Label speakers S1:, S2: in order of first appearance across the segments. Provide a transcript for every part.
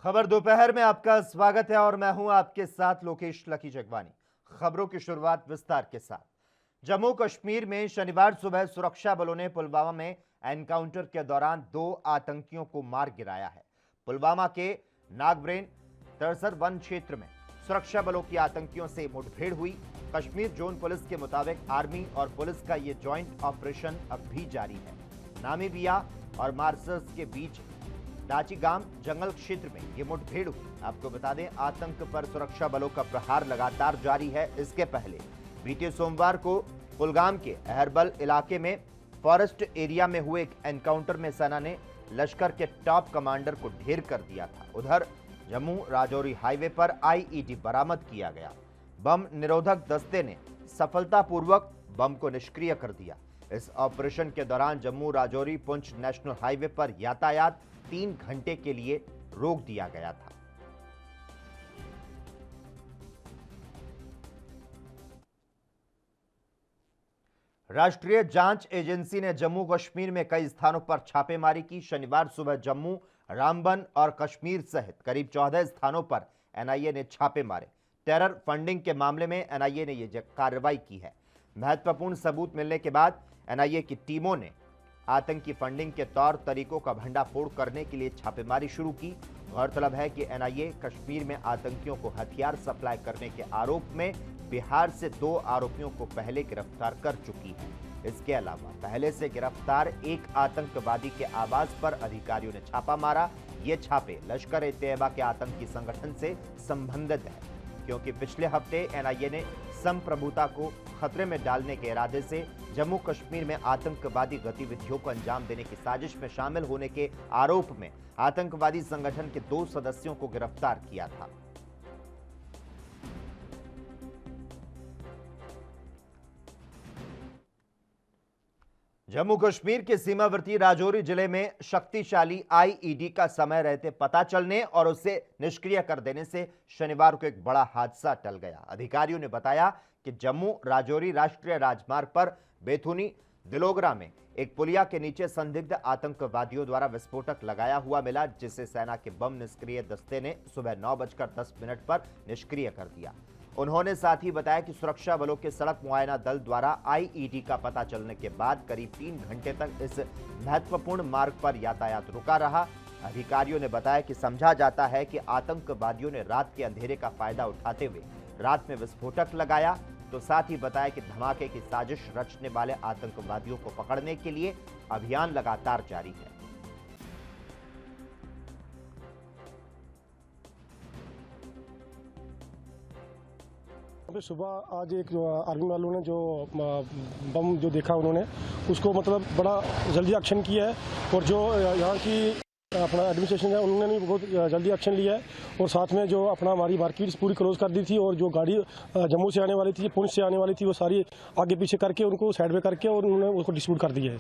S1: खबर दोपहर में आपका स्वागत है और मैं हूं आपके साथ लोकेश लकी जगवानी। खबरों की शुरुआत विस्तार के साथ। जम्मू कश्मीर में शनिवार सुबह सुरक्षा बलों ने पुलवामा में एनकाउंटर के दौरान 2 आतंकियों को मार गिराया है। पुलवामा के नागब्रेन तरसर वन क्षेत्र में सुरक्षा बलों की आतंकियों से मुठभेड़ हुई। कश्मीर जोन पुलिस के मुताबिक आर्मी और पुलिस का यह ज्वाइंट ऑपरेशन अब भी जारी है। नामीबिया और मार्सस के बीच दाचीगाम जंगल क्षेत्र में यह मुठभेड़ हुई। आपको बता दें, आतंक पर सुरक्षा बलों का प्रहार लगातार जारी है। इसके पहले बीते सोमवार को कुलगाम के अहरबल इलाके में फॉरेस्ट एरिया में हुए एक एनकाउंटर में सेना ने लश्कर के टॉप कमांडर को ढेर कर दिया था। उधर जम्मू राजौरी हाईवे पर आईईडी बरामद किया गया। बम निरोधक दस्ते ने सफलतापूर्वक बम को निष्क्रिय कर दिया। इस ऑपरेशन के दौरान जम्मू राजौरी पुंछ नेशनल हाईवे पर यातायात 3 घंटे के लिए रोक दिया गया था। राष्ट्रीय जांच एजेंसी ने जम्मू कश्मीर में कई स्थानों पर छापेमारी की। शनिवार सुबह जम्मू, रामबन और कश्मीर सहित करीब 14 स्थानों पर एनआईए ने छापे मारे। टेरर फंडिंग के मामले में एनआईए ने यह कार्रवाई की है। महत्वपूर्ण सबूत मिलने के बाद एनआईए की टीमों ने आतंकी फंडिंग के तौर तरीकों का भंडाफोड़ करने के लिए छापेमारी शुरू की। गौरतलब है कि एनआईए कश्मीर में आतंकियों को हथियार सप्लाई करने के आरोप में बिहार से 2 आरोपियों को पहले गिरफ्तार कर चुकी है। इसके अलावा पहले से गिरफ्तार एक आतंकवादी के आवास पर अधिकारियों ने छापा मारा। ये छापे लश्कर-ए-तैयबा के आतंकी संगठन से संबंधित है, क्योंकि पिछले हफ्ते एनआईए ने संप्रभुता को खतरे में डालने के इरादे से जम्मू कश्मीर में आतंकवादी गतिविधियों को अंजाम देने की साजिश में शामिल होने के आरोप में आतंकवादी संगठन के 2 सदस्यों को गिरफ्तार किया था। जम्मू कश्मीर के सीमावर्ती राजौरी जिले में शक्तिशाली आईईडी का समय रहते पता चलने और उसे निष्क्रिय कर देने से शनिवार को एक बड़ा हादसा टल गया। अधिकारियों ने बताया कि जम्मू राजौरी राष्ट्रीय राजमार्ग पर बेथुनी दिलोगरा में एक पुलिया के नीचे संदिग्ध आतंकवादियों द्वारा विस्फोटक लगाया हुआ मिला, जिसे सेना के बम निष्क्रिय दस्ते ने सुबह 9:10 पर निष्क्रिय कर दिया। उन्होंने साथ ही बताया कि सुरक्षा बलों के सड़क मुआयना दल द्वारा आईईडी का पता चलने के बाद करीब 3 घंटे तक इस महत्वपूर्ण मार्ग पर यातायात रुका रहा। अधिकारियों ने बताया कि समझा जाता है कि आतंकवादियों ने रात के अंधेरे का फायदा उठाते हुए रात में विस्फोटक लगाया। तो साथ ही बताया कि धमाके की साजिश रचने वाले आतंकवादियों को पकड़ने के लिए अभियान लगातार जारी है।
S2: सुबह आज एक आर्मी वालों ने जो बम जो देखा, उन्होंने उसको मतलब बड़ा जल्दी एक्शन किया है, और जो यहाँ की अपना एडमिनिस्ट्रेशन है उन्होंने भी बहुत जल्दी एक्शन लिया है। और साथ में जो अपना हमारी मार्केट्स पूरी क्लोज कर दी थी, और जो गाड़ी जम्मू से आने वाली थी, पुंछ से आने वाली थी, वो सारी आगे पीछे करके उनको साइड में करके और उन्होंने उसको डिस्ट्रीब्यूट कर दिया है।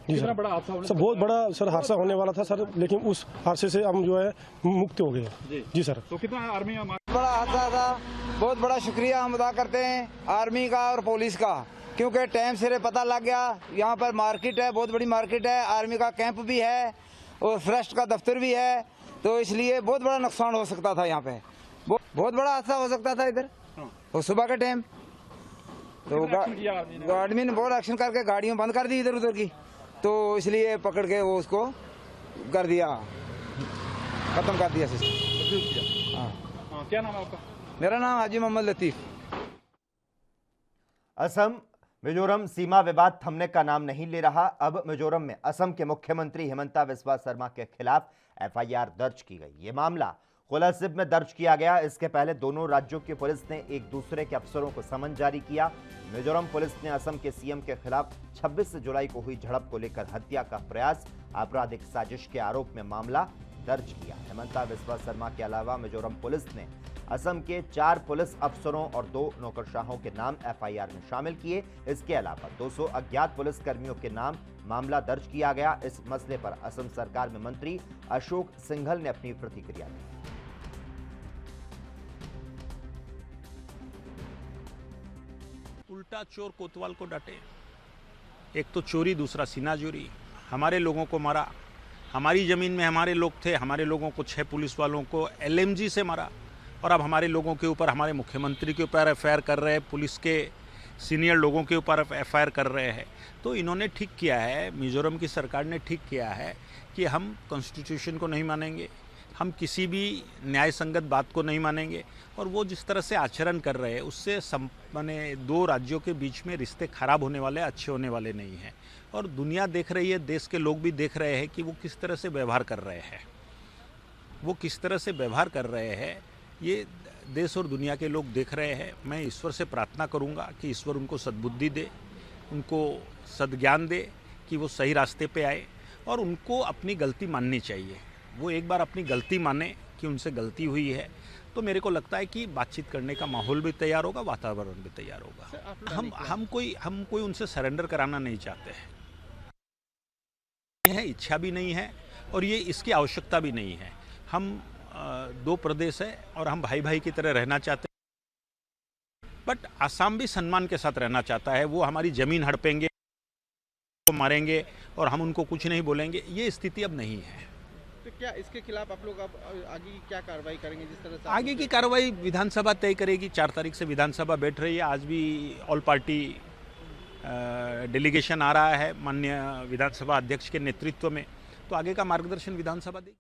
S2: जी सर, बड़ा हादसा सर, बहुत बड़ा सर हादसा होने वाला था सर, लेकिन उस हादसे से हम जो है मुक्त हो गए। जी सर।
S3: तो कितना आर्मी
S4: बड़ा हादसा था, बहुत बड़ा शुक्रिया हम अदा करते हैं आर्मी का और पुलिस का, क्योंकि टाइम से पता लग गया। यहाँ पर मार्केट है, बहुत बड़ी मार्केट है, आर्मी का कैंप भी है और फॉरेस्ट का दफ्तर भी है, तो इसलिए बहुत बड़ा नुकसान हो सकता था। यहाँ पे बहुत बड़ा हादसा हो सकता था इधर और सुबह के टाइम। तो आर्मी ने बहुत एक्शन करके गाड़ियाँ बंद कर दी इधर उधर की, तो इसलिए पकड़ के वो उसको कर दिया, खत्म कर दिया सिस्टम।
S3: हाँ, क्या नाम है आपका?
S4: मेरा नाम हाजी मोहम्मद लतीफ।
S1: असम मिजोरम सीमा विवाद थमने का नाम नहीं ले रहा। अब मिजोरम में असम के मुख्यमंत्री हिमंता बिस्वा शर्मा के खिलाफ एफआईआर दर्ज की गई। यह मामला कोलासिब में दर्ज किया गया। इसके पहले दोनों राज्यों की पुलिस ने एक दूसरे के अफसरों को समन जारी किया। मिजोरम पुलिस ने असम के सीएम के खिलाफ 26 जुलाई को हुई झड़प को लेकर हत्या का प्रयास, आपराधिक साजिश के आरोप में मामला दर्ज किया। हिमंता बिस्वा शर्मा के अलावा मिजोरम पुलिस ने असम के 4 पुलिस अफसरों और 2 नौकरशाहों के नाम एफआईआर में शामिल किए। इसके अलावा 200 अज्ञात पुलिस कर्मियों के नाम मामला दर्ज किया गया। इस मसले पर असम सरकार में मंत्री अशोक सिंघल ने अपनी प्रतिक्रिया दी।
S5: उल्टा चोर कोतवाल को डांटे। एक तो चोरी, दूसरा सीना चोरी। हमारे लोगों को मारा, हमारी ज़मीन में हमारे लोग थे, हमारे लोगों को 6 पुलिस वालों को LMG से मारा, और अब हमारे लोगों के ऊपर, हमारे मुख्यमंत्री के ऊपर FIR कर रहे हैं, पुलिस के सीनियर लोगों के ऊपर FIR कर रहे हैं। तो इन्होंने ठीक किया है, मिज़ोरम की सरकार ने ठीक किया है कि हम कॉन्स्टिट्यूशन को नहीं मानेंगे, हम किसी भी न्याय संगत बात को नहीं मानेंगे, और वो जिस तरह से आचरण कर रहे हैं उससे माने 2 राज्यों के बीच में रिश्ते खराब होने वाले, अच्छे होने वाले नहीं हैं। और दुनिया देख रही है, देश के लोग भी देख रहे हैं कि वो किस तरह से व्यवहार कर रहे हैं, वो किस तरह से व्यवहार कर रहे हैं, ये देश और दुनिया के लोग देख रहे हैं। मैं ईश्वर से प्रार्थना करूंगा कि ईश्वर उनको सद्बुद्धि दे, उनको सद्ज्ञान दे कि वो सही रास्ते पे आए, और उनको अपनी गलती माननी चाहिए। वो एक बार अपनी गलती माने कि उनसे गलती हुई है, तो मेरे को लगता है कि बातचीत करने का माहौल भी तैयार होगा, वातावरण भी तैयार होगा। हम कोई उनसे सरेंडर कराना नहीं चाहते हैं, है इच्छा भी नहीं है, और ये इसकी आवश्यकता भी नहीं है। हम 2 प्रदेश है और हम भाई भाई की तरह रहना चाहते हैं, बट आसाम भी सम्मान के साथ रहना चाहता है। वो हमारी ज़मीन हड़पेंगे, वो मारेंगे, और हम उनको कुछ नहीं बोलेंगे, ये स्थिति अब नहीं है।
S6: तो क्या इसके खिलाफ आप लोग अब आगे की क्या कार्रवाई करेंगे? जिस तरह से
S5: आगे की कार्रवाई विधानसभा तय करेगी। 4 तारीख से विधानसभा बैठ रही है। आज भी ऑल पार्टी डेलीगेशन आ रहा है माननीय विधानसभा अध्यक्ष के नेतृत्व में, तो आगे का मार्गदर्शन विधानसभा देगी।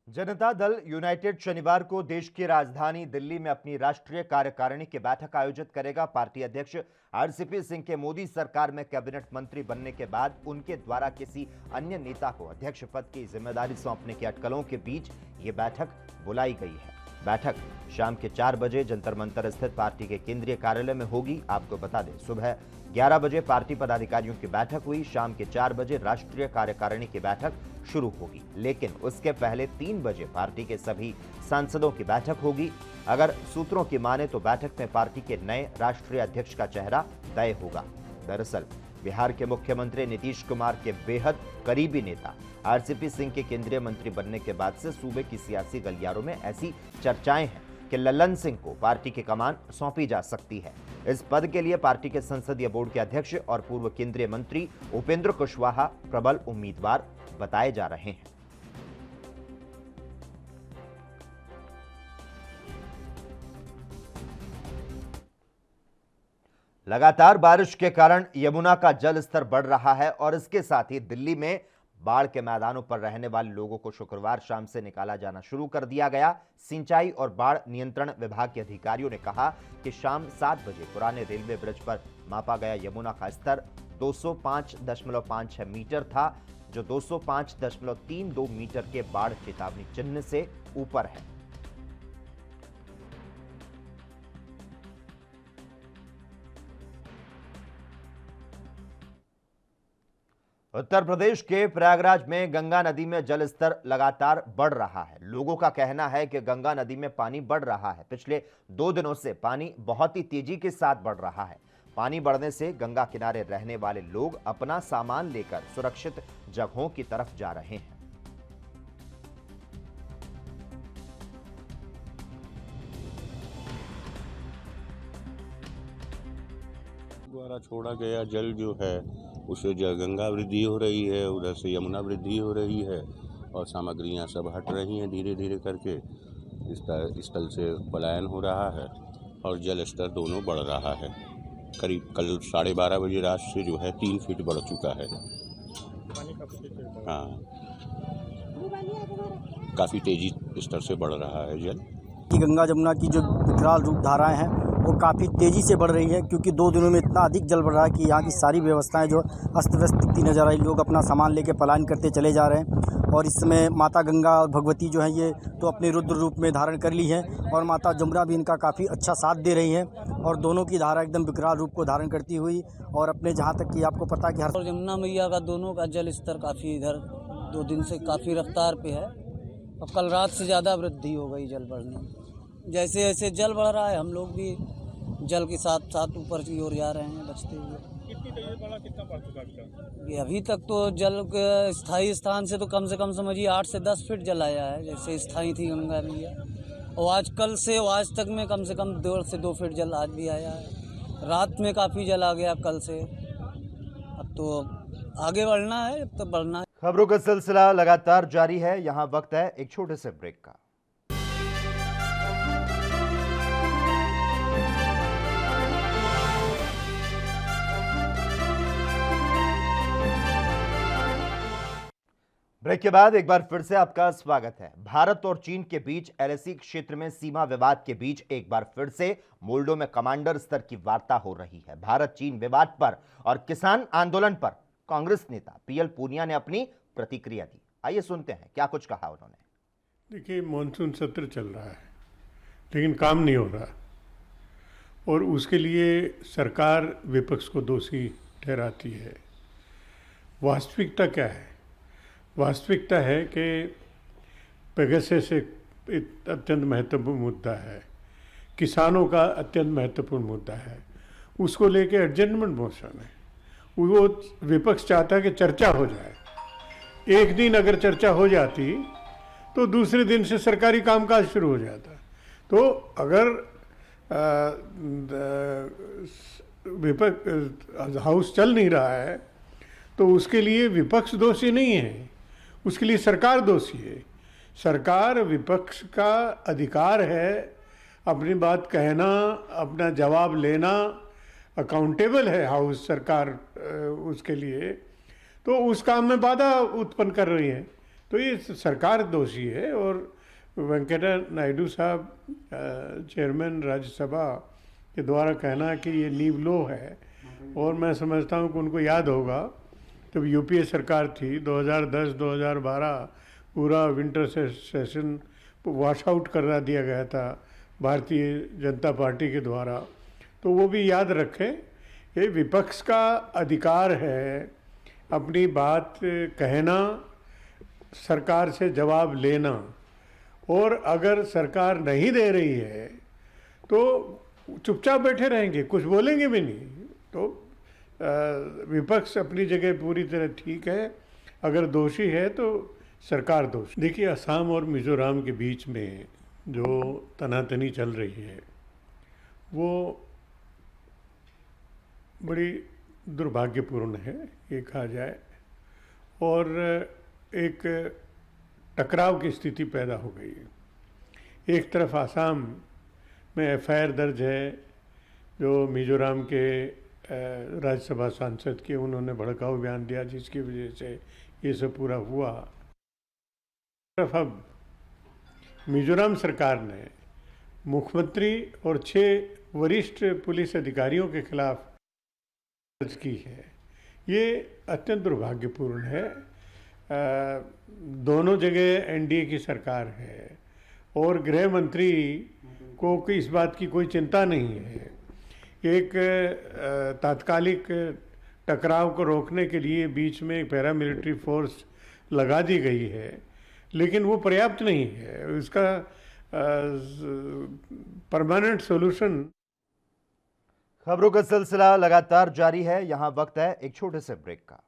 S1: जनता दल यूनाइटेड शनिवार को देश की राजधानी दिल्ली में अपनी राष्ट्रीय कार्यकारिणी की बैठक आयोजित करेगा। पार्टी अध्यक्ष आरसीपी सिंह के मोदी सरकार में कैबिनेट मंत्री बनने के बाद उनके द्वारा किसी अन्य नेता को अध्यक्ष पद की जिम्मेदारी सौंपने की अटकलों के बीच ये बैठक बुलाई गई है। बैठक शाम के 4 बजे जंतर मंतर स्थित पार्टी के केंद्रीय कार्यालय में होगी। आपको बता दें, सुबह 11 बजे पार्टी पदाधिकारियों की बैठक हुई। शाम के 4 बजे राष्ट्रीय कार्यकारिणी की बैठक शुरू होगी, लेकिन उसके पहले 3 बजे पार्टी के सभी सांसदों की बैठक होगी। अगर सूत्रों की माने तो बैठक में पार्टी के नए राष्ट्रीय अध्यक्ष का चेहरा तय होगा। दरअसल बिहार के मुख्यमंत्री नीतीश कुमार के बेहद करीबी नेता आरसीपी सिंह के केंद्रीय मंत्री बनने के बाद से सूबे की सियासी गलियारों में ऐसी चर्चाएं हैं कि लल्लन सिंह को पार्टी की कमान सौंपी जा सकती है। इस पद के लिए पार्टी के संसदीय बोर्ड के अध्यक्ष और पूर्व केंद्रीय मंत्री उपेंद्र कुशवाहा प्रबल उम्मीदवार बताए जा रहे हैं। लगातार बारिश के कारण यमुना का जल स्तर बढ़ रहा है और इसके साथ ही दिल्ली में बाढ़ के मैदानों पर रहने वाले लोगों को शुक्रवार शाम से निकाला जाना शुरू कर दिया गया। सिंचाई और बाढ़ नियंत्रण विभाग के अधिकारियों ने कहा कि शाम 7 बजे पुराने रेलवे ब्रिज पर मापा गया यमुना का स्तर 205.56 मीटर था, जो 205.32 मीटर के बाढ़ चेतावनी चिन्ह से ऊपर है। उत्तर प्रदेश के प्रयागराज में गंगा नदी में जल स्तर लगातार बढ़ रहा है। लोगों का कहना है कि गंगा नदी में पानी बढ़ रहा है। पिछले 2 दिनों से पानी बहुत ही तेजी के साथ बढ़ रहा है। पानी बढ़ने से गंगा किनारे रहने वाले लोग अपना सामान लेकर सुरक्षित जगहों की तरफ जा रहे हैं।
S7: द्वारा छोड़ा गया जल जो है उससे गंगा वृद्धि हो रही है, उधर से यमुना वृद्धि हो रही है और सामग्रियां सब हट रही हैं धीरे धीरे करके। इस स्थल से पलायन हो रहा है और जल स्तर दोनों बढ़ रहा है। करीब कल 12:30 बजे रात से जो है 3 फीट बढ़ चुका है। हाँ, काफ़ी तेजी स्तर से बढ़ रहा है जल।
S8: गंगा जमुना की जो विकराल रूप धाराएं हैं वो काफ़ी तेज़ी से बढ़ रही है, क्योंकि 2 दिनों में इतना अधिक जल बढ़ रहा है कि यहाँ की सारी व्यवस्थाएं जो अस्त व्यस्त दिखती नजर आई। लोग अपना सामान लेके पलायन करते चले जा रहे हैं और इस समय माता गंगा और भगवती जो है ये तो अपने रुद्र रूप में धारण कर ली है और माता जमुना भी इनका काफ़ी अच्छा साथ दे रही है और दोनों की धारा एकदम विकराल रूप को धारण करती हुई और अपने जहाँ तक कि आपको पता कि हर
S9: यमुना मैया का दोनों का जल स्तर काफ़ी इधर 2 दिन से काफ़ी रफ्तार पे है और कल रात से ज़्यादा वृद्धि हो गई जल बढ़ने में। जैसे जैसे जल बढ़ रहा है हम लोग भी जल के साथ साथ ऊपर की ओर जा रहे हैं बचते हुए।
S3: कितनी तेजी बढ़ा, कितना बढ़ चुका अभी?
S9: ये अभी तक तो जल के स्थायी स्थान से तो कम समझिए 8 से 10 फीट जल आया है, जैसे स्थायी थी गंगा मैया। और आज कल से आज तक में कम से कम 1.5 से 2 फीट जल आज भी आया है। रात में काफ़ी जल आ गया कल से। अब तो आगे बढ़ना है, अब तो बढ़ना है।
S1: खबरों का सिलसिला लगातार जारी है। यहां वक्त है एक छोटे से ब्रेक का। ब्रेक के बाद एक बार फिर से आपका स्वागत है। भारत और चीन के बीच एलएसी क्षेत्र में सीमा विवाद के बीच एक बार फिर से मोल्डो में कमांडर स्तर की वार्ता हो रही है। भारत चीन विवाद पर और किसान आंदोलन पर कांग्रेस नेता पीएल पूनिया ने अपनी प्रतिक्रिया दी। आइए सुनते हैं क्या कुछ कहा उन्होंने।
S10: देखिए, मानसून सत्र चल रहा है लेकिन काम नहीं हो रहा और उसके लिए सरकार विपक्ष को दोषी ठहराती है। वास्तविकता क्या है? वास्तविकता है कि पेगासस एक अत्यंत महत्वपूर्ण मुद्दा है, किसानों का अत्यंत महत्वपूर्ण मुद्दा है, उसको लेके एडजस्टमेंट मोशन है। वो विपक्ष चाहता है कि चर्चा हो जाए। एक दिन अगर चर्चा हो जाती तो दूसरे दिन से सरकारी कामकाज शुरू हो जाता। तो अगर विपक्ष हाउस चल नहीं रहा है तो उसके लिए विपक्ष दोषी नहीं है, उसके लिए सरकार दोषी है। सरकार, विपक्ष का अधिकार है अपनी बात कहना, अपना जवाब लेना, अकाउंटेबल है हाउस सरकार उसके लिए। तो उस काम में बाधा उत्पन्न कर रही है, तो ये सरकार दोषी है। और वेंकैया नायडू साहब चेयरमैन राज्यसभा के द्वारा कहना कि ये नींव लो है, और मैं समझता हूँ कि उनको याद होगा जब यूपीए सरकार थी 2010-2012 पूरा विंटर सेशन वॉश आउट करा दिया गया था भारतीय जनता पार्टी के द्वारा। तो वो भी याद रखें, ये विपक्ष का अधिकार है अपनी बात कहना, सरकार से जवाब लेना। और अगर सरकार नहीं दे रही है तो चुपचाप बैठे रहेंगे, कुछ बोलेंगे भी नहीं। तो विपक्ष अपनी जगह पूरी तरह ठीक है, अगर दोषी है तो सरकार दोषी। देखिए, असम और मिजोरम के बीच में जो तनातनी चल रही है वो बड़ी दुर्भाग्यपूर्ण है, ये कहा जाए। और एक टकराव की स्थिति पैदा हो गई है। एक तरफ आसाम में एफआईआर दर्ज है जो मिजोरम के राज्यसभा सांसद के, उन्होंने भड़काऊ बयान दिया जिसकी वजह से ये सब पूरा हुआ। तरफ अब मिजोरम सरकार ने मुख्यमंत्री और 6 वरिष्ठ पुलिस अधिकारियों के खिलाफ दर्ज की है। ये अत्यंत दुर्भाग्यपूर्ण है। दोनों जगह एनडीए की सरकार है और गृह मंत्री को इस बात की कोई चिंता नहीं है। एक तात्कालिक टकराव को रोकने के लिए बीच में एक पैरामिलिट्री फोर्स लगा दी गई है, लेकिन वो पर्याप्त नहीं है। उसका परमानेंट सॉल्यूशन।
S1: खबरों का सिलसिला लगातार जारी है। यहां वक्त है एक छोटे से ब्रेक का।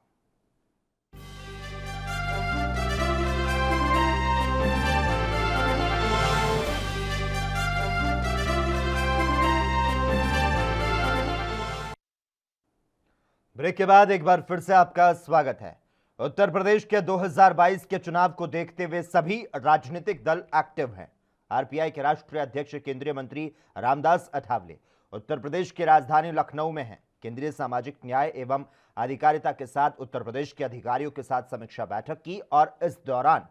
S1: ब्रेक के बाद एक बार फिर से आपका स्वागत है। उत्तर प्रदेश के 2022 के चुनाव को देखते हुए सभी राजनीतिक दल एक्टिव हैं। आरपीआई के राष्ट्रीय अध्यक्ष केंद्रीय मंत्री रामदास अठावले उत्तर प्रदेश की राजधानी लखनऊ में हैं। केंद्रीय सामाजिक न्याय एवं अधिकारिता के साथ उत्तर प्रदेश के अधिकारियों के साथ समीक्षा बैठक की और इस दौरान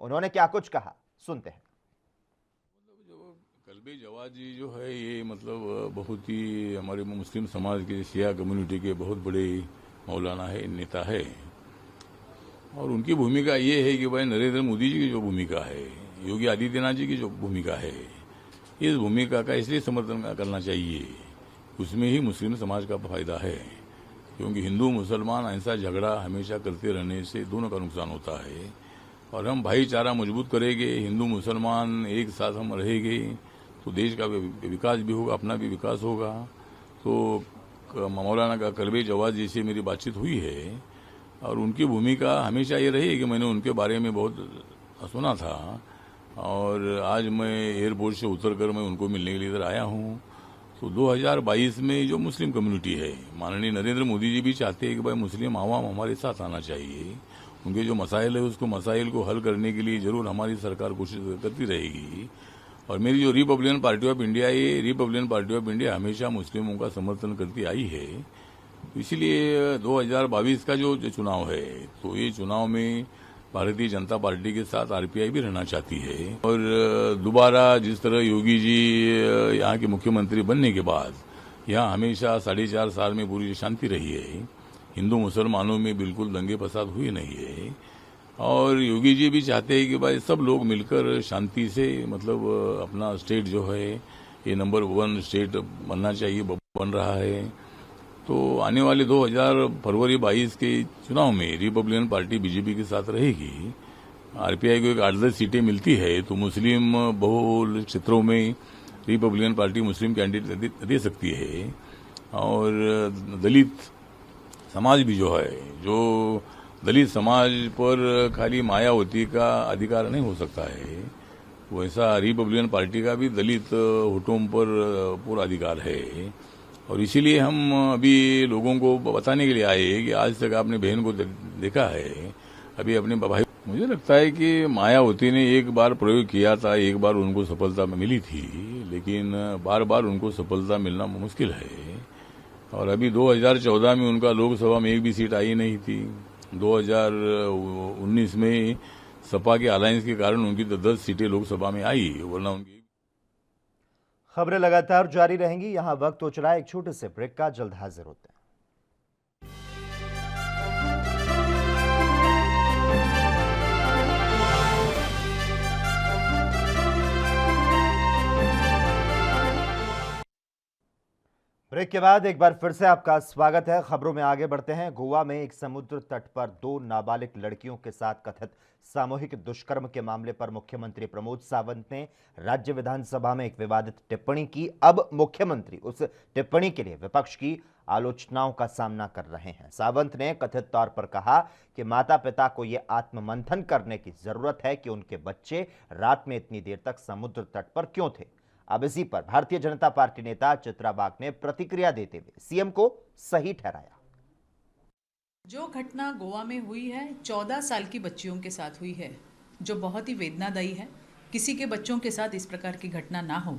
S1: उन्होंने क्या कुछ कहा, सुनते हैं।
S11: कल्बे जवाद जी जो है ये मतलब बहुत ही हमारे मुस्लिम समाज के शिया कम्युनिटी के बहुत बड़े मौलाना है, नेता है। और उनकी भूमिका ये है कि भाई नरेंद्र मोदी जी की जो भूमिका है, योगी आदित्यनाथ जी की जो भूमिका है, इस भूमिका का इसलिए समर्थन करना चाहिए, उसमें ही मुस्लिम समाज का फायदा है। क्योंकि हिंदू मुसलमान ऐसा झगड़ा हमेशा करते रहने से दोनों का नुकसान होता है। और हम भाईचारा मजबूत करेंगे, हिंदू मुसलमान एक साथ हम रहेंगे तो देश का विकास भी होगा, अपना भी विकास होगा। तो मौलाना का कल्बे जवाद जी से मेरी बातचीत हुई है और उनकी भूमिका हमेशा ये रही कि मैंने उनके बारे में बहुत सुना था और आज मैं एयरपोर्ट से उतरकर मैं उनको मिलने के लिए इधर आया हूँ। तो 2022 में जो मुस्लिम कम्युनिटी है, माननीय नरेंद्र मोदी जी भी चाहते हैं कि भाई मुस्लिम आवाम हमारे साथ आना चाहिए उनके जो मसाइल है उसको मसाइल को हल करने के लिए जरूर हमारी सरकार कोशिश करती रहेगी। और मेरी जो रिपब्लिकन पार्टी ऑफ इंडिया, ये रिपब्लिकन पार्टी ऑफ इंडिया हमेशा मुस्लिमों का समर्थन करती आई है। इसीलिए 2022 का जो चुनाव है, तो ये चुनाव में भारतीय जनता पार्टी के साथ आरपीआई भी रहना चाहती है। और दोबारा जिस तरह योगी जी यहाँ के मुख्यमंत्री बनने के बाद यहाँ हमेशा 4.5 साल में पूरी शांति रही है, हिंदू मुसलमानों में बिल्कुल दंगे फसाद हुए नहीं है। और योगी जी भी चाहते हैं कि भाई सब लोग मिलकर शांति से मतलब अपना स्टेट जो है ये नंबर 1 स्टेट बनना चाहिए, बन रहा है। तो आने वाले 2000 फरवरी 22 के चुनाव में रिपब्लिकन पार्टी बीजेपी के साथ रहेगी। आरपीआई को एक 8-10 सीटें मिलती है तो मुस्लिम बहुल क्षेत्रों में रिपब्लिकन पार्टी मुस्लिम कैंडिडेट दे सकती है। और दलित समाज भी जो है, जो दलित समाज पर खाली मायावती का अधिकार नहीं हो सकता है, वैसा रिपब्लिकन पार्टी का भी दलित हुटों पर पूरा अधिकार है। और इसीलिए हम अभी लोगों को बताने के लिए आए हैं कि आज तक आपने बहन को देखा है, अभी अपने भाई, मुझे लगता है कि मायावती ने एक बार प्रयोग किया था, एक बार उनको सफलता मिली थी, लेकिन बार बार उनको सफलता मिलना मुश्किल है। और अभी 2014 में उनका लोकसभा में एक भी सीट आई नहीं थी। 2019 में सपा के अलायंस के कारण उनकी 10 सीटें लोकसभा में आई, वरना उनकी।
S1: खबरें लगातार जारी रहेंगी। यहां वक्त हो चला एक छोटे से ब्रेक का, जल्द हाजिर होते हैं। ब्रेक के बाद एक बार फिर से आपका स्वागत है। खबरों में आगे बढ़ते हैं। गोवा में एक समुद्र तट पर 2 नाबालिग लड़कियों के साथ कथित सामूहिक दुष्कर्म के मामले पर मुख्यमंत्री प्रमोद सावंत ने राज्य विधानसभा में एक विवादित टिप्पणी की। अब मुख्यमंत्री उस टिप्पणी के लिए विपक्ष की आलोचनाओं का सामना कर रहे हैं। सावंत ने कथित तौर पर कहा कि माता पिता को यह आत्ममंथन करने की जरूरत है कि उनके बच्चे रात में इतनी देर तक समुद्र तट पर क्यों थे। अब इसी पर भारतीय जनता पार्टी नेता चित्रा बाग ने प्रतिक्रिया देते हुए सीएम को सही ठहराया।
S12: जो घटना गोवा में हुई है 14 साल की बच्चियों के साथ हुई है, जो बहुत ही वेदनादायी है। किसी के बच्चों के साथ इस प्रकार की घटना ना हो,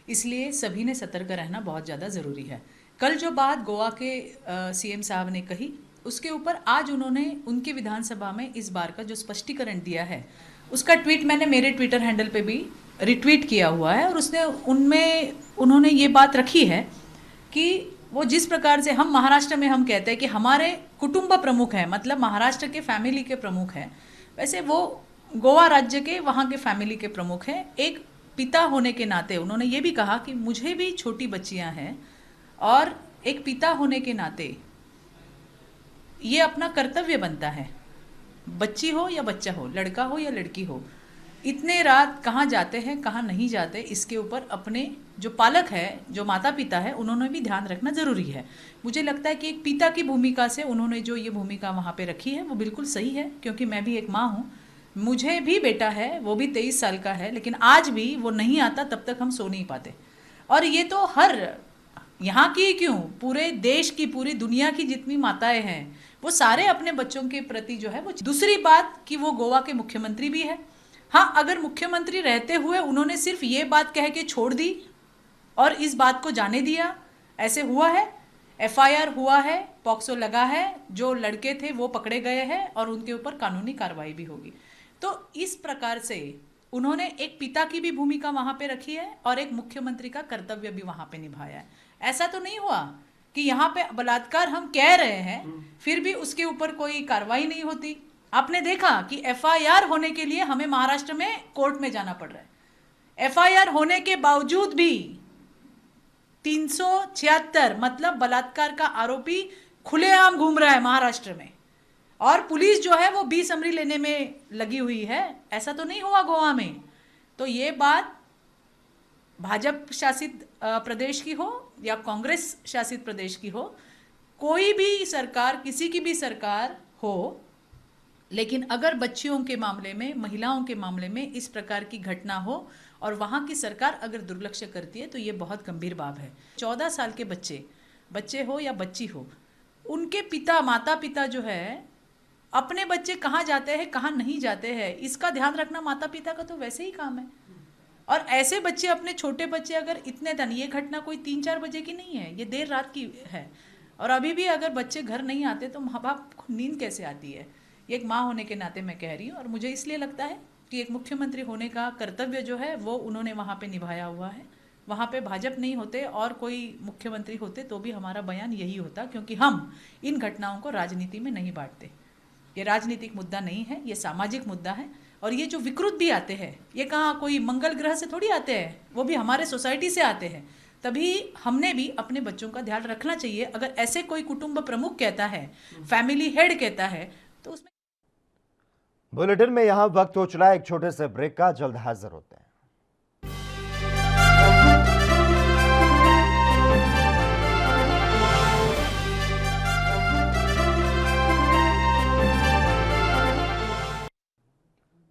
S12: इसलिए सभी ने सतर्क रहना बहुत ज़्यादा ज़रूरी है। कल जो बात गोवा के सीएम साहब ने कही, उसके ऊपर आज उन्होंने उनकी विधानसभा में इस बार का जो स्पष्टीकरण दिया है, उसका ट्वीट मैंने मेरे ट्विटर हैंडल पे भी रिट्वीट किया हुआ है। और उन्होंने ये बात रखी है कि वो जिस प्रकार से हम महाराष्ट्र में हम कहते हैं कि हमारे कुटुंब प्रमुख हैं, मतलब महाराष्ट्र के फैमिली के प्रमुख हैं, वैसे वो गोवा राज्य के वहाँ के फैमिली के प्रमुख हैं। एक पिता होने के नाते उन्होंने ये भी कहा कि मुझे भी छोटी बच्चियाँ हैं और एक पिता होने के नाते ये अपना कर्तव्य बनता है, बच्ची हो या बच्चा हो, लड़का हो या लड़की हो, इतने रात कहाँ जाते हैं कहाँ नहीं जाते, इसके ऊपर अपने जो पालक है, जो माता पिता है, उन्होंने भी ध्यान रखना ज़रूरी है। मुझे लगता है कि एक पिता की भूमिका से उन्होंने जो ये भूमिका वहाँ पे रखी है वो बिल्कुल सही है, क्योंकि मैं भी एक माँ हूँ, मुझे भी बेटा है, वो भी 23 साल का है, लेकिन आज भी वो नहीं आता तब तक हम सो नहीं पाते। और ये तो हर यहाँ की क्यों, पूरे देश की, पूरी दुनिया की जितनी माताएं हैं वो सारे अपने बच्चों के प्रति जो है वो। दूसरी बात कि वो गोवा के मुख्यमंत्री भी है। हाँ, अगर मुख्यमंत्री रहते हुए उन्होंने सिर्फ ये बात कह के छोड़ दी और इस बात को जाने दिया, ऐसे हुआ है, एफआईआर हुआ है, पॉक्सो लगा है, जो लड़के थे वो पकड़े गए हैं और उनके ऊपर कानूनी कार्रवाई भी होगी। तो इस प्रकार से उन्होंने एक पिता की भी भूमिका वहाँ पे रखी है और एक मुख्यमंत्री का कर्तव्य भी वहाँ पे निभाया है। ऐसा तो नहीं हुआ कि यहाँ पे बलात्कार हम कह रहे हैं फिर भी उसके ऊपर कोई कार्रवाई नहीं होती। आपने देखा कि एफआईआर होने के लिए हमें महाराष्ट्र में कोर्ट में जाना पड़ रहा है। एफआईआर होने के बावजूद भी 376 मतलब बलात्कार का आरोपी खुलेआम घूम रहा है महाराष्ट्र में, और पुलिस जो है वो बेसब्री लेने में लगी हुई है। ऐसा तो नहीं हुआ गोवा में। तो ये बात भाजपा शासित प्रदेश की हो या कांग्रेस शासित प्रदेश की हो, कोई भी सरकार, किसी की भी सरकार हो, लेकिन अगर बच्चियों के मामले में, महिलाओं के मामले में इस प्रकार की घटना हो और वहाँ की सरकार अगर दुर्लक्ष्य करती है तो ये बहुत गंभीर बात है। 14 साल के बच्चे हो या बच्ची हो, उनके पिता, माता पिता जो है अपने बच्चे कहाँ जाते हैं कहाँ नहीं जाते हैं इसका ध्यान रखना माता पिता का तो वैसे ही काम है। और ऐसे बच्चे, अपने छोटे बच्चे अगर इतने दिन, ये घटना कोई 3-4 बजे की नहीं है, ये देर रात की है, और अभी भी अगर बच्चे घर नहीं आते तो माँ बाप को नींद कैसे आती है। ये एक माँ होने के नाते मैं कह रही हूँ, और मुझे इसलिए लगता है कि एक मुख्यमंत्री होने का कर्तव्य जो है वो उन्होंने वहाँ पे निभाया हुआ है। वहाँ पे भाजपा नहीं होते और कोई मुख्यमंत्री होते तो भी हमारा बयान यही होता, क्योंकि हम इन घटनाओं को राजनीति में नहीं बांटते। ये राजनीतिक मुद्दा नहीं है, ये सामाजिक मुद्दा है। और ये जो विकृत भी आते हैं, ये कहाँ कोई मंगल ग्रह से थोड़ी आते हैं, वो भी हमारे सोसाइटी से आते हैं। तभी हमने भी अपने बच्चों का ध्यान रखना चाहिए। अगर ऐसे कोई कुटुंब प्रमुख कहता है, फैमिली हेड कहता है, तो उसमें।
S1: बुलेटिन में यहां वक्त हो चला एक छोटे से ब्रेक का, जल्द हाजिर होते हैं।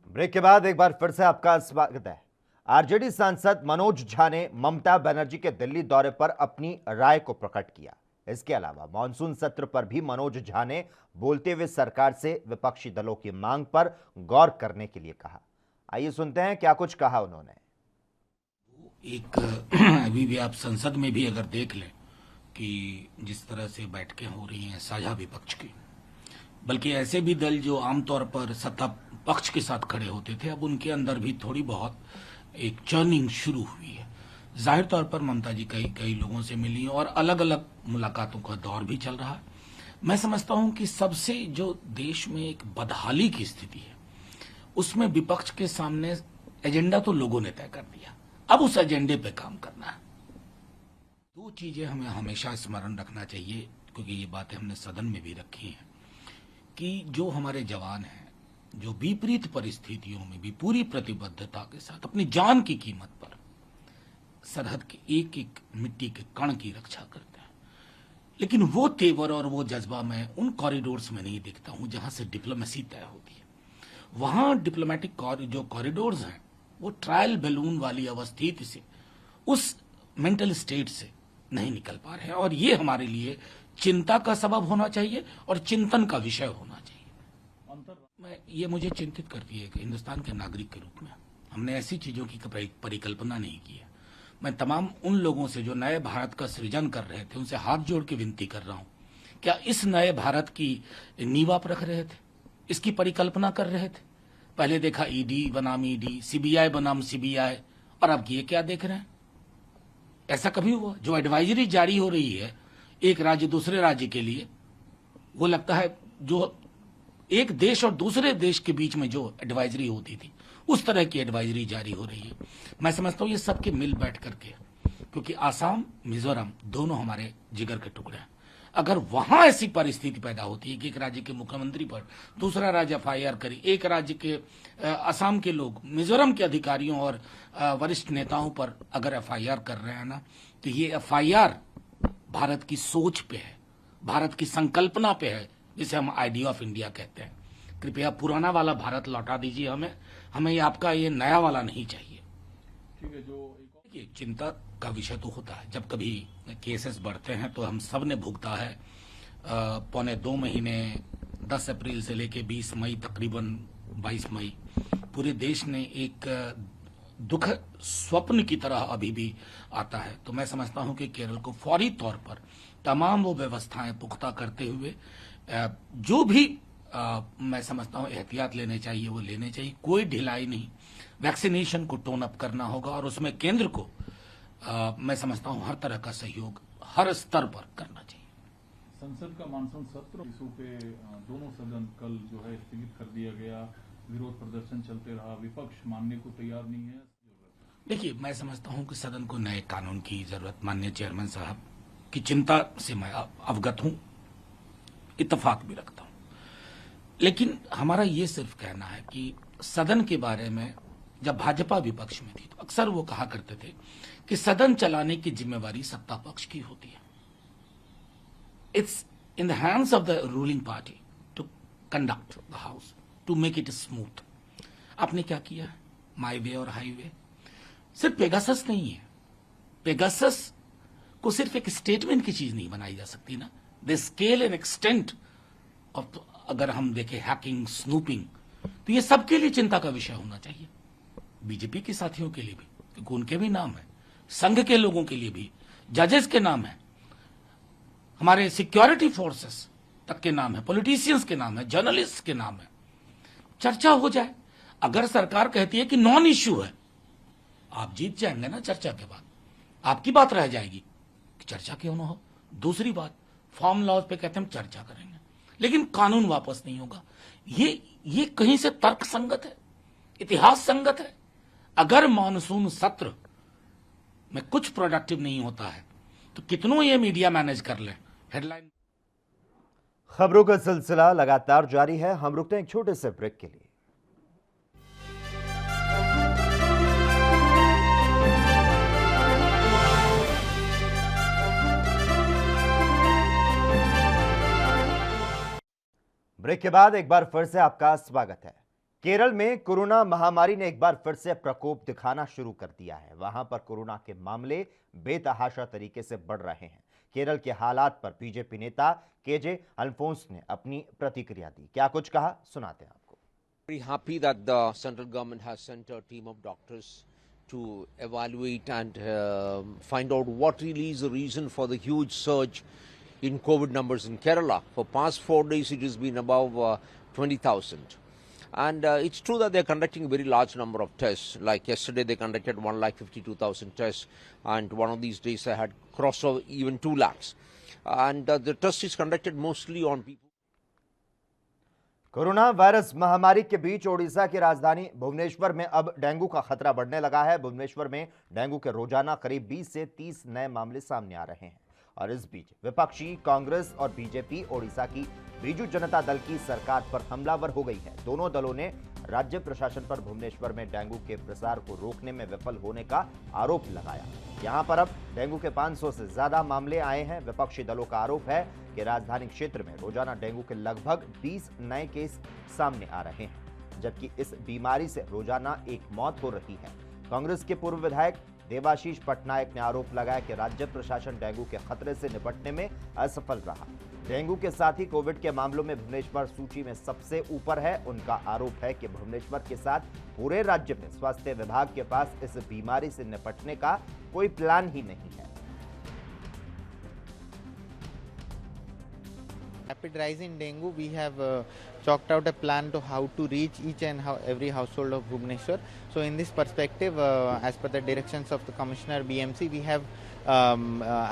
S1: ब्रेक के बाद एक बार फिर से आपका स्वागत है। आरजेडी सांसद मनोज झा ने ममता बनर्जी के दिल्ली दौरे पर अपनी राय को प्रकट किया। इसके अलावा मॉनसून सत्र पर भी मनोज झा ने बोलते हुए सरकार से विपक्षी दलों की मांग पर गौर करने के लिए कहा। आइए सुनते हैं क्या कुछ कहा उन्होंने।
S13: एक अभी भी आप संसद में भी अगर देख लें कि जिस तरह से बैठकें हो रही हैं साझा विपक्ष की, बल्कि ऐसे भी दल जो आमतौर पर सत्ता पक्ष के साथ खड़े होते थे, अब उनके अंदर भी थोड़ी बहुत एक चर्निंग शुरू हुई है। जाहिर तौर पर ममता जी कई लोगों से मिली और अलग अलग मुलाकातों का दौर भी चल रहा है। मैं समझता हूं कि सबसे जो देश में एक बदहाली की स्थिति है, उसमें विपक्ष के सामने एजेंडा तो लोगों ने तय कर दिया, अब उस एजेंडे पे काम करना है। दो चीजें हमें हमेशा स्मरण रखना चाहिए, क्योंकि ये बातें हमने सदन में भी रखी हैं, कि जो हमारे जवान हैं, जो विपरीत परिस्थितियों में भी पूरी प्रतिबद्धता के साथ अपनी जान की कीमत पर सरहद के एक एक मिट्टी के कण की रक्षा करते हैं, लेकिन वो तेवर और वो जज्बा मैं उन कॉरिडोर्स में नहीं देखता हूं जहां से डिप्लोमेसी तय होती है। वहां डिप्लोमेटिक जो कॉरिडोर्स हैं वो ट्रायल बैलून वाली अवस्थिति से, उस मेंटल स्टेट से नहीं निकल पा रहे हैं, और ये हमारे लिए चिंता का सबब होना चाहिए और चिंतन का विषय होना चाहिए। ये मुझे चिंतित करती है कि हिंदुस्तान के नागरिक के रूप में हमने ऐसी चीजों की परिकल्पना नहीं की है। मैं तमाम उन लोगों से जो नए भारत का सृजन कर रहे थे, उनसे हाथ जोड़ के विनती कर रहा हूं, क्या इस नए भारत की नींव आप रख रहे थे, इसकी परिकल्पना कर रहे थे? पहले देखा ईडी बनाम ईडी, सीबीआई बनाम सीबीआई, और अब ये क्या देख रहे हैं? ऐसा कभी हुआ? जो एडवाइजरी जारी हो रही है एक राज्य दूसरे राज्य के लिए, वो लगता है जो एक देश और दूसरे देश के बीच में जो एडवाइजरी होती थी, उस तरह की एडवाइजरी जारी हो रही है। मैं समझता हूं ये सबके मिल बैठ करके, क्योंकि आसाम मिजोरम दोनों हमारे जिगर के टुकड़े हैं। अगर वहां ऐसी परिस्थिति पैदा होती है कि एक राज्य के मुख्यमंत्री पर दूसरा राज्य एफआईआर करे, एक राज्य के असम के लोग मिजोरम के अधिकारियों और वरिष्ठ नेताओं पर अगर एफआईआर कर रहे हैं ना, तो ये एफआईआर भारत की सोच पे है, भारत की संकल्पना पे है, जिसे हम आइडिया ऑफ इंडिया कहते हैं। कृपया पुराना वाला भारत लौटा दीजिए हमें ये आपका ये नया वाला नहीं चाहिए।
S3: ठीक है, जो
S13: एक चिंता का विषय तो होता है, जब कभी केसेस बढ़ते हैं तो हम सब ने भुगता है। 1.25 महीने 10 अप्रैल से लेके 20 मई तकरीबन 22 मई पूरे देश ने एक दुख स्वप्न की तरह अभी भी आता है। तो मैं समझता हूं कि केरल को फौरी तौर पर तमाम वो व्यवस्थाएं पुख्ता करते हुए जो भी मैं समझता हूं एहतियात लेने चाहिए वो लेने चाहिए, कोई ढिलाई नहीं। वैक्सीनेशन को टोन अप करना होगा और उसमें केंद्र को मैं समझता हूं हर तरह का सहयोग हर स्तर पर करना चाहिए।
S3: संसद का मानसून सत्र इशू पे दोनों सदन कल जो है स्थगित कर दिया गया, विरोध प्रदर्शन चलते रहा, विपक्ष मानने को तैयार नहीं है।
S13: देखिए, मैं समझता हूं कि सदन को नए कानून की जरूरत, माननीय चेयरमैन साहब की चिंता से मैं अवगत हूं, इत्तेफाक भी रखता हूं, लेकिन हमारा ये सिर्फ कहना है कि सदन के बारे में जब भाजपा विपक्ष में थी तो अक्सर वो कहा करते थे कि सदन चलाने की जिम्मेवारी सत्ता पक्ष की होती है। It's in the hands of the ruling party to conduct the house, to make it smooth. आपने क्या किया? माई वे और हाईवे। सिर्फ पेगासस नहीं है, पेगासस को सिर्फ एक स्टेटमेंट की चीज नहीं बनाई जा सकती ना। The scale and extent of अगर हम देखें हैकिंग, स्नूपिंग, तो ये सबके लिए चिंता का विषय होना चाहिए। बीजेपी के साथियों के लिए भी, क्योंकि उनके भी नाम है, संघ के लोगों के लिए भी, जजेस के नाम है, हमारे सिक्योरिटी फोर्सेस तक के नाम है, पॉलिटिशियंस के नाम है, जर्नलिस्ट के नाम है। चर्चा हो जाए। अगर सरकार कहती है कि नॉन इश्यू है, आप जीत जाएंगे ना चर्चा के बाद, आपकी बात रह जाएगी कि चर्चा क्यों ना हो। दूसरी बात, फॉर्म लॉज पे कहते हैं हम चर्चा करेंगे, लेकिन कानून वापस नहीं होगा। ये कहीं से तर्क संगत है, इतिहास संगत है? अगर मानसून सत्र में कुछ प्रोडक्टिव नहीं होता है तो कितनों ये मीडिया मैनेज कर ले। हेडलाइन
S1: खबरों का सिलसिला लगातार जारी है। हम रुकते हैं एक छोटे से ब्रेक के लिए। ब्रेक के बाद एक बार फिर से आपका स्वागत है। केरल में कोरोना महामारी ने एक बार फिर से प्रकोप दिखाना शुरू कर दिया है। वहां पर कोरोना के मामले बेतहाशा तरीके से बढ़ रहे हैं। केरल के हालात पर बीजेपी नेता केजे अल्फोंस ने अपनी प्रतिक्रिया दी। क्या कुछ कहा, सुनाते हैं आपको।
S14: Very happy that the central government has sent a team of doctors to evaluate and find out what really is the reason for the huge surge in COVID numbers in Kerala. For past 4 days, it has been above 20,000. And it's true that they're conducting a very large number of tests. Like yesterday, they conducted 1,52,000 tests, and one of these days they had crossed over even 2 lakhs. And the test is conducted mostly on people.
S1: Corona virus महामारी के बीच ओडिशा की राजधानी भुवनेश्वर में अब dengue का खतरा बढ़ने लगा है। भुवनेश्वर में डेंगू के रोजाना करीब 20 से 30 नए मामले सामने आ रहे हैं। और इस बीच विपक्षी कांग्रेस और बीजेपी ओडिशा की बीजू जनता दल की सरकार पर हमलावर हो गई है। दोनों दलों ने राज्य प्रशासन पर भुवनेश्वर में डेंगू के प्रसार को रोकने में विफल होने का आरोप लगाया। यहां पर अब डेंगू के 500 से ज्यादा मामले आए हैं। विपक्षी दलों का आरोप है कि राजधानी क्षेत्र में रोजाना डेंगू के लगभग 20 नए केस सामने आ रहे हैं, जबकि इस बीमारी से रोजाना एक मौत हो रही है। कांग्रेस के पूर्व विधायक देवाशीष पटनायक ने आरोप लगाया कि राज्य प्रशासन डेंगू के खतरे से निपटने में असफल रहा। डेंगू के साथ ही कोविड के मामलों में भुवनेश्वर सूची में सबसे ऊपर है। उनका आरोप है कि भुवनेश्वर के साथ पूरे राज्य में स्वास्थ्य विभाग के पास इस बीमारी से निपटने का कोई प्लान ही नहीं है।
S6: Rapid rise in dengue, we have chalked out a plan to how to reach each and every household of Bhubaneswar. So in this perspective, as per the directions of the Commissioner BMC, we have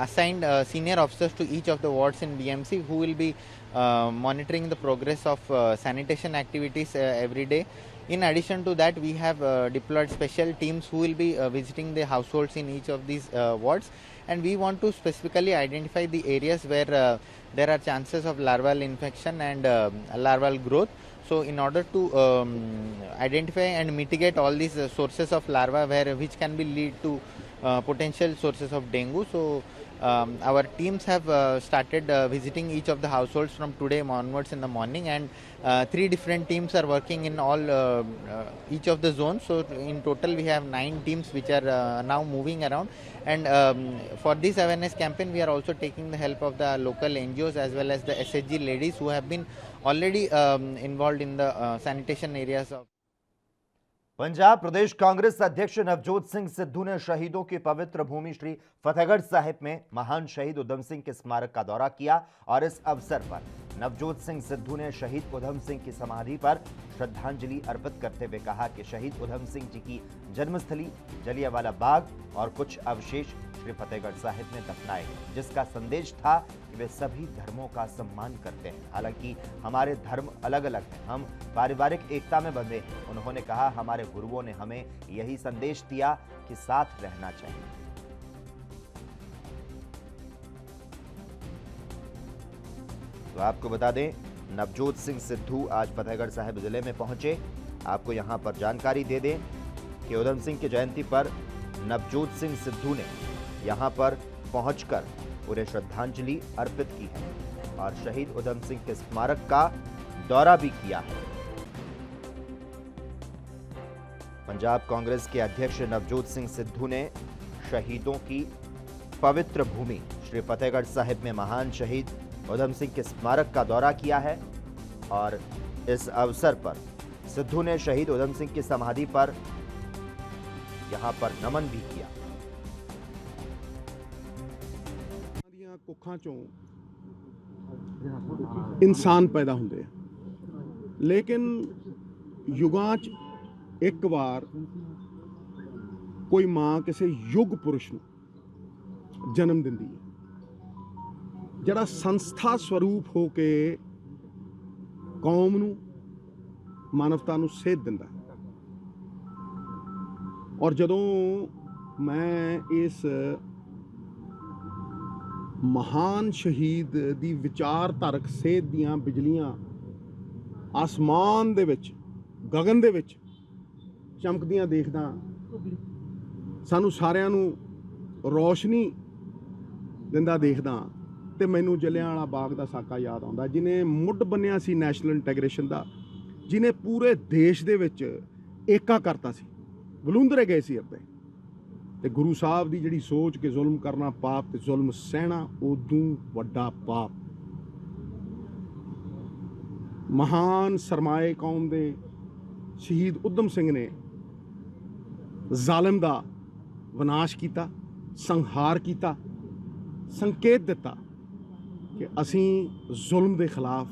S6: assigned senior officers to each of the wards in BMC who will be monitoring the progress of sanitation activities every day. In addition to that, we have deployed special teams who will be visiting the households in each of these wards, and we want to specifically identify the areas where there are chances of larval infection and larval growth. So in order to identify and mitigate all these sources of larva which can be lead to potential sources of dengue, so our teams have started visiting each of the households from today onwards in the morning, and 3 different teams are working in all each of the zones. So in total we have 9 teams which are now moving around, and for this awareness campaign we are also taking the help of the local NGOs as well as the SHG ladies who have been already involved in the sanitation areas of
S1: Punjab प्रदेश कांग्रेस अध्यक्ष नवजोत सिंह सिद्धू ने शहीदों की पवित्र भूमि श्री फतेहगढ़ साहिब में महान शहीद उधम सिंह के स्मारक का दौरा किया और इस अवसर पर नवजोत सिंह सिद्धू ने शहीद उधम सिंह की समाधि पर श्रद्धांजलि अर्पित करते हुए कहा कि शहीद उधम सिंह जी की जन्मस्थली जलियांवाला बाग और कुछ अवशेष श्री फतेहगढ़ साहिब में दफनाए गए, जिसका संदेश था कि वे सभी धर्मों का सम्मान करते हैं। हालांकि हमारे धर्म अलग अलग हैं, हम पारिवारिक एकता में बंधे हैं। उन्होंने कहा हमारे गुरुओं ने हमें यही संदेश दिया कि साथ रहना चाहिए। तो आपको बता दें, नवजोत सिंह सिद्धू आज फतेहगढ़ साहिब जिले में पहुंचे। आपको यहां पर जानकारी दे दें कि उधम सिंह की जयंती पर नवजोत सिंह सिद्धू ने यहां पर पहुंचकर उन्हें श्रद्धांजलि अर्पित की है और शहीद उधम सिंह के स्मारक का दौरा भी किया है। पंजाब कांग्रेस के अध्यक्ष नवजोत सिंह सिद्धू ने शहीदों की पवित्र भूमि श्री फतेहगढ़ साहिब में महान शहीद उधम सिंह के स्मारक का दौरा किया है और इस अवसर पर सिद्धू ने शहीद उधम सिंह की समाधि पर यहां पर नमन भी किया।
S15: ਕੁੱਖਾਂ ਚੋਂ ਇਨਸਾਨ ਪੈਦਾ ਹੁੰਦੇ ਆ, ਲੇਕਿਨ ਯੁਗਾਂ 'ਚ ਇੱਕ ਵਾਰ ਕੋਈ ਮਾਂ ਕਿਸੇ ਯੁੱਗ ਪੁਰਸ਼ ਨੂੰ ਜਨਮ ਦਿੰਦੀ ਹੈ, ਜਿਹੜਾ ਸੰਸਥਾ ਸਰੂਪ ਹੋ ਕੇ ਕੌਮ ਨੂੰ, ਮਾਨਵਤਾ ਨੂੰ ਸੇਧ ਦਿੰਦਾ। ਔਰ ਜਦੋਂ ਮੈਂ ਇਸ महान शहीद दी विचारधारक सेध दियां बिजलियां आसमान दे विच, गगन दे विच चमकदियां देखदा, सानू सारियां नू रोशनी दिंदा देखदा ते मैनू जलियांवाला बाग दा साका याद आउंदा, जिन्हें मुੱਢ बन्निया सी नैशनल इंटैग्रेशन दा, जिन्हें पूरे देश दे विच एका करता सी, वलूंदरे गए सी अद्दे। ਤੇ ਗੁਰੂ ਸਾਹਿਬ ਦੀ ਜਿਹੜੀ ਸੋਚ ਕਿ ਜ਼ੁਲਮ ਕਰਨਾ ਪਾਪ ਤੇ ਜ਼ੁਲਮ ਸਹਿਣਾ ਉਦੋਂ ਵੱਡਾ ਪਾਪ। ਮਹਾਨ ਸਰਮਾਏ ਕੌਮ ਦੇ ਸ਼ਹੀਦ ਉਧਮ ਸਿੰਘ ਨੇ ਜ਼ਾਲਿਮ ਦਾ ਵਿਨਾਸ਼ ਕੀਤਾ, ਸੰਹਾਰ ਕੀਤਾ, ਸੰਕੇਤ ਦਿੱਤਾ ਕਿ ਅਸੀਂ ਜ਼ੁਲਮ ਦੇ ਖਿਲਾਫ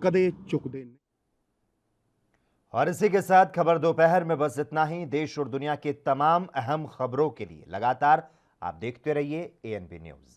S15: ਕਦੇ ਝੁਕਦੇ ਨਹੀਂ।
S1: और इसी के साथ खबर दोपहर में बस इतना ही। देश और दुनिया की तमाम अहम खबरों के लिए लगातार आप देखते रहिए ANP न्यूज़।